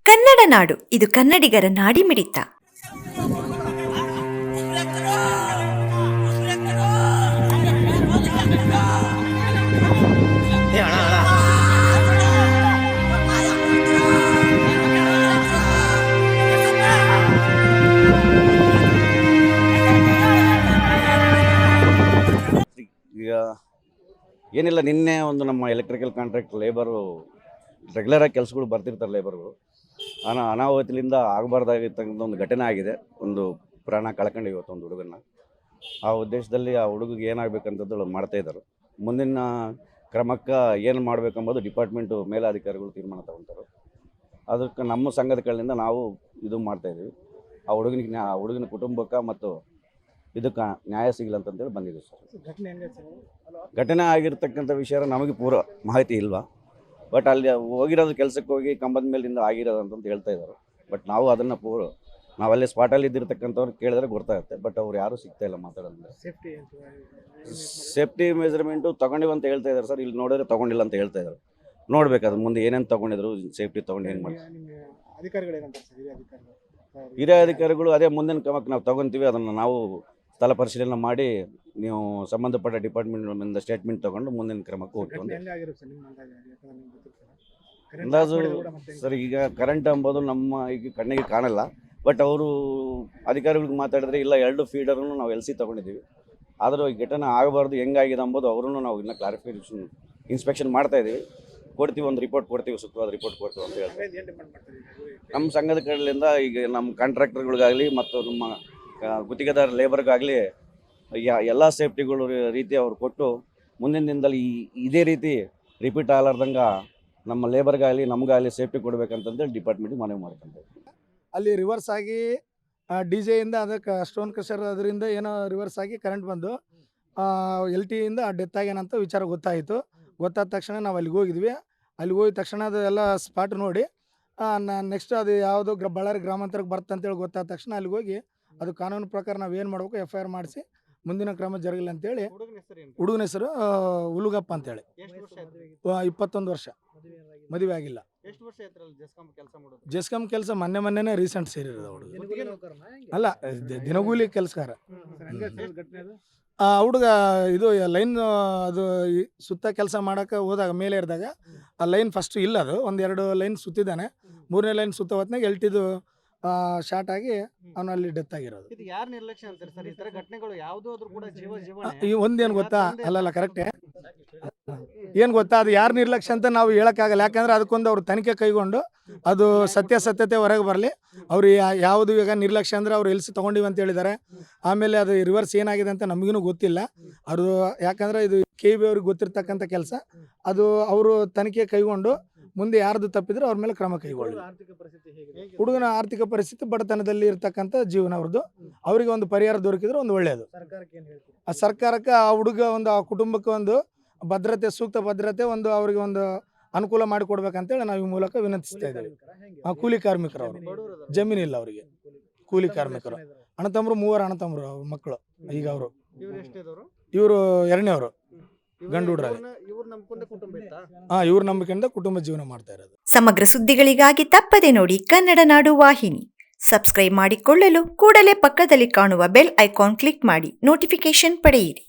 ಕನ್ನಡ ನಾಡು, ಇದು ಕನ್ನಡಿಗರ ನಾಡಿಮಿಡಿತ. ಈಗ ಏನಿಲ್ಲ, ನಿನ್ನೆ ಒಂದು ನಮ್ಮ ಎಲೆಕ್ಟ್ರಿಕಲ್ ಕಾಂಟ್ರಾಕ್ಟ್ ಲೇಬರು ರೆಗ್ಯುಲರಾಗಿ ಕೆಲಸಗಳು ಬರ್ತಿರ್ತಾರೆ ಲೇಬರ್ಗಳು. ಅನಾಹುತದಿಂದ ಆಗಬಾರ್ದಾಗಿರ್ತಕ್ಕಂಥ ಒಂದು ಘಟನೆ ಆಗಿದೆ. ಒಂದು ಪ್ರಾಣ ಕಳ್ಕೊಂಡು ಇವತ್ತು ಒಂದು ಹುಡುಗನ್ನ. ಆ ಉದ್ದೇಶದಲ್ಲಿ ಆ ಹುಡುಗಿಗೆ ಏನಾಗಬೇಕಂತದ್ದು ಮಾಡ್ತಾಯಿದ್ದಾರೆ. ಮುಂದಿನ ಕ್ರಮಕ್ಕೆ ಏನು ಮಾಡಬೇಕೆಂಬುದು ಡಿಪಾರ್ಟ್ಮೆಂಟು ಮೇಲಾಧಿಕಾರಿಗಳು ತೀರ್ಮಾನ ತಗೊಳ್ತಾರೆ. ಅದಕ್ಕೆ ನಮ್ಮ ಸಂಘದ ಕಡೆಯಿಂದ ನಾವು ಇದು ಮಾಡ್ತಾಯಿದ್ದೀವಿ. ಆ ಹುಡುಗನ ಕುಟುಂಬಕ್ಕೆ ಮತ್ತು ಇದಕ್ಕೆ ನ್ಯಾಯ ಸಿಗಲ್ಲ ಅಂತಂದೇಳಿ ಬಂದಿದೆ ಸರ್. ಘಟನೆ ಆಗಿರ್ತಕ್ಕಂಥ ವಿಷಯ ನಮಗೆ ಪೂರ ಮಾಹಿತಿ ಇಲ್ವಾ, ಬಟ್ ಅಲ್ಲಿ ಹೋಗಿರೋದು ಕೆಲಸಕ್ಕೆ ಹೋಗಿ ಕಂಬದ ಮೇಲಿಂದ ಆಗಿರೋದು ಅಂತಂತ ಹೇಳ್ತಾ ಇದ್ದಾರೆ. ಬಟ್ ನಾವು ಅದನ್ನು ನಾವಲ್ಲೇ ಸ್ಪಾಟಲ್ಲಿ ಇದ್ದಿರ್ತಕ್ಕಂಥವ್ರು ಕೇಳಿದ್ರೆ ಗೊತ್ತಾಗುತ್ತೆ. ಬಟ್ ಅವ್ರು ಯಾರೂ ಸಿಗ್ತಾ ಇಲ್ಲ ಮಾತಾಡೋದ್ರೆ. ಸೇಫ್ಟಿ ಮೆಜರ್ಮೆಂಟು ತೊಗೊಂಡಿವಿ ಅಂತ ಹೇಳ್ತಾ ಇದ್ದಾರೆ ಸರ್. ಇಲ್ಲಿ ನೋಡಿದ್ರೆ ತೊಗೊಂಡಿಲ್ಲ ಅಂತ ಹೇಳ್ತಾ ಇದ್ದಾರೆ. ನೋಡ್ಬೇಕು ಅದು ಮುಂದೆ ಏನೇನು ತೊಗೊಂಡಿದ್ರು, ಸೇಫ್ಟಿ ತೊಗೊಂಡು ಏನು ಮಾಡಿ. ಹಿರಿಯ ಅಧಿಕಾರಿಗಳು ಅದೇ ಮುಂದಿನ ಕ್ರಮಕ್ಕೆ ನಾವು ತೊಗೊತೀವಿ. ಅದನ್ನು ನಾವು ಸ್ಥಳ ಪರಿಶೀಲನೆ ಮಾಡಿ ನೀವು ಸಂಬಂಧಪಟ್ಟ ಡಿಪಾರ್ಟ್ಮೆಂಟ್ ಸ್ಟೇಟ್ಮೆಂಟ್ ತೊಗೊಂಡು ಮುಂದಿನ ಕ್ರಮಕ್ಕೆ ಹೋಗ್ತೀವಿ. ಅಂದಾಜು ಸರ್, ಈಗ ಕರೆಂಟ್ ಎಂಬುದು ನಮ್ಮ ಈಗ ಕಣ್ಣಿಗೆ ಕಾಣಲ್ಲ. ಬಟ್ ಅವರು ಅಧಿಕಾರಿಗಳಿಗೆ ಮಾತಾಡಿದ್ರೆ ಇಲ್ಲ 2 ಫೀಡರ್ನು ನಾವು LC ತೊಗೊಂಡಿದ್ದೀವಿ. ಆದರೂ ಈ ಘಟನೆ ಆಗಬಾರ್ದು, ಹೆಂಗಾಗಿದೆ ಅಂಬೋದು ಅವ್ರೂ ನಾವು ಇನ್ನೂ ಕ್ಲಾರಿಫಿಕೇಷನ್ ಇನ್ಸ್ಪೆಕ್ಷನ್ ಮಾಡ್ತಾಯಿದ್ದೀವಿ. ಕೊಡ್ತೀವಿ, ಒಂದು ರಿಪೋರ್ಟ್ ಕೊಡ್ತೀವಿ, ಸೂಕ್ತವಾದ ರಿಪೋರ್ಟ್ ಕೊಡ್ತೀವಿ ಅಂತ ಹೇಳ್ತೀವಿ. ನಮ್ಮ ಸಂಘದ ಕಡೆಯಿಂದ ಈಗ ನಮ್ಮ ಕಾಂಟ್ರಾಕ್ಟರ್ಗಳಿಗಾಗಲಿ ಮತ್ತು ನಮ್ಮ ಗುತ್ತಿಗೆದಾರ ಲೇಬರ್ಗಾಗಲಿ ಎಲ್ಲ ಸೇಫ್ಟಿಗಳು ರೀತಿ ಅವ್ರು ಕೊಟ್ಟು ಮುಂದಿನ ದಿನದಲ್ಲಿ ಇದೇ ರೀತಿ ರಿಪೀಟ್ ಆಗಲಾರ್ದಂಗೆ ನಮ್ಮ ಲೇಬರ್ಗಾಗಲಿ ನಮಗಾಗಲಿ ಸೇಫ್ಟಿ ಕೊಡಬೇಕಂತಂದೇಳಿ ಡಿಪಾರ್ಟ್ಮೆಂಟಿಗೆ ಮನವಿ ಮಾಡ್ಕೊಂತೀವಿ. ಅಲ್ಲಿ ರಿವರ್ಸ್ ಆಗಿ DJ ಅದಕ್ಕೆ ಸ್ಟೋನ್ ಕ್ರಷರ್ ಅದರಿಂದ ಏನೋ ರಿವರ್ಸ್ ಆಗಿ ಕರೆಂಟ್ ಬಂದು LTಯಿಂದ ಡೆತ್ ಆಗ್ಯಾನಂತ ವಿಚಾರ ಗೊತ್ತಾದ ತಕ್ಷಣ ನಾವು ಅಲ್ಲಿಗೆ ಹೋಗಿದ್ವಿ. ಅಲ್ಲಿಗೆ ಹೋಗಿದ ತಕ್ಷಣ ಅದು ಎಲ್ಲ ಸ್ಪಾಟ್ ನೋಡಿ ನೆಕ್ಸ್ಟ್ ಅದು ಯಾವುದೋ ಬಳ್ಳಾರಿ ಗ್ರಾಮಾಂತರಕ್ಕೆ ಬರ್ತಂತೇಳಿ ಗೊತ್ತಾದ ತಕ್ಷಣ ಅಲ್ಲಿಗೆ ಹೋಗಿ ಅದು ಕಾನೂನು ಪ್ರಕಾರ ನಾವು ಏನು ಮಾಡಬೇಕು FIR ಮಾಡಿಸಿ ಮುಂದಿನ ಕ್ರಮ ಜರುಗಿಲ್ಲ ಅಂತೇಳಿ. ಹುಡುಗನ ಹೆಸರು ಹುಲುಗಪ್ಪ ಅಂತೇಳಿ. 21 ವರ್ಷ, ಮದುವೆ ಆಗಿಲ್ಲ. ಜೆಸ್ಕಾಂ ಕೆಲಸ ಮೊನ್ನೆ ರೀಸೆಂಟ್ ಸೇರಿರೋದು ಹುಡುಗ. ಅಲ್ಲ, ದಿನಗೂಲಿ ಕೆಲಸಗಾರ ಹುಡುಗ. ಇದು ಲೈನ್ ಅದು ಸುತ್ತ ಕೆಲಸ ಮಾಡೋಕೆ ಹೋದಾಗ ಮೇಲೆ ಇರಿದಾಗ ಆ ಲೈನ್ ಫಸ್ಟ್ ಇಲ್ಲ, ಅದು 1-2 ಲೈನ್ ಸುತ್ತಿದ್ದಾನೆ. 3ನೇ ಲೈನ್ ಸುತ್ತ ಹೊತ್ನಾಗ LTದು ಶಾರ್ಟ್ ಆಗಿ ಅವನು ಅಲ್ಲಿ ಡೆತ್ ಆಗಿರೋದು. ಒಂದೇನು ಗೊತ್ತಾ, ಅಲ್ಲಲ್ಲ ಕರೆಕ್ಟೇ, ಏನು ಗೊತ್ತಾ, ಅದು ಯಾರು ನಿರ್ಲಕ್ಷ್ಯ ಅಂತ ನಾವು ಹೇಳೋಕ್ಕಾಗಲ್ಲ. ಯಾಕಂದ್ರೆ ಅದಕ್ಕೊಂದು ಅವ್ರು ತನಿಖೆ ಕೈಗೊಂಡು ಅದು ಸತ್ಯಾಸತ್ಯತೆ ಹೊರಗೆ ಬರಲಿ. ಅವ್ರು ಯಾವುದು ಈಗ ನಿರ್ಲಕ್ಷ್ಯ ಅಂದರೆ ಅವ್ರು LC ತೊಗೊಂಡಿವಿ ಅಂತ ಹೇಳಿದ್ದಾರೆ. ಆಮೇಲೆ ಅದು ರಿವರ್ಸ್ ಏನಾಗಿದೆ ಅಂತ ನಮಗೂ ಗೊತ್ತಿಲ್ಲ. ಅದು ಯಾಕಂದರೆ ಇದು KB ಅವ್ರಿಗೆ ಗೊತ್ತಿರ್ತಕ್ಕಂಥ ಕೆಲಸ. ಅದು ಅವರು ತನಿಖೆ ಕೈಗೊಂಡು ಮುಂದೆ ಯಾರ್ದು ತಪ್ಪಿದ್ರೆ ಅವ್ರ ಮೇಲೆ ಕ್ರಮ ಕೈಗೊಳ್ಳಿ. ಹುಡುಗನ ಆರ್ಥಿಕ ಪರಿಸ್ಥಿತಿ ಬಡತನದಲ್ಲಿ ಇರ್ತಕ್ಕಂಥ ಜೀವನ ಅವ್ರದ್ದು. ಅವರಿಗೆ ಒಂದು ಪರಿಹಾರ ದೊರಕಿದ್ರೆ ಒಂದು ಒಳ್ಳೆಯದು. ಆ ಸರ್ಕಾರಕ್ಕೆ ಆ ಹುಡುಗ ಒಂದು ಆ ಕುಟುಂಬಕ್ಕೆ ಒಂದು ಭದ್ರತೆ, ಸೂಕ್ತ ಭದ್ರತೆ, ಒಂದು ಅವರಿಗೆ ಒಂದು ಅನುಕೂಲ ಮಾಡಿಕೊಡ್ಬೇಕಂತೇಳಿ ನಾವು ಈ ಮೂಲಕ ವಿನಂತಿಸ್ತಾ ಇದ್ದೇವೆ. ಕೂಲಿ ಕಾರ್ಮಿಕರು, ಅವರು ಜಮೀನಿಲ್ಲ ಅವರಿಗೆ, ಕೂಲಿ ಕಾರ್ಮಿಕರು. ಅಣ್ಣತಮ್ಮರು 3 ಅಣ್ಣತಮ್ಮರು ಮಕ್ಕಳು. ಈಗ ಅವರು ಇವರು 2ನೇವರು ಗಂಡು ಹುಡ್ರಾಗ. ಇವ್ರು ನಂಬಿಕೆಯಿಂದ ಕುಟುಂಬ ಜೀವನ ಮಾಡ್ತಾ ಇರೋದು. ಸಮಗ್ರ ಸುದ್ದಿಗಳಿಗಾಗಿ ತಪ್ಪದೆ ನೋಡಿ ಕನ್ನಡ ನಾಡು ವಾಹಿನಿ. ಸಬ್ಸ್ಕ್ರೈಬ್ ಮಾಡಿಕೊಳ್ಳಲು ಕೂಡಲೇ ಪಕ್ಕದಲ್ಲಿ ಕಾಣುವ ಬೆಲ್ ಐಕಾನ್ ಕ್ಲಿಕ್ ಮಾಡಿ ನೋಟಿಫಿಕೇಶನ್ ಪಡೆಯಿರಿ.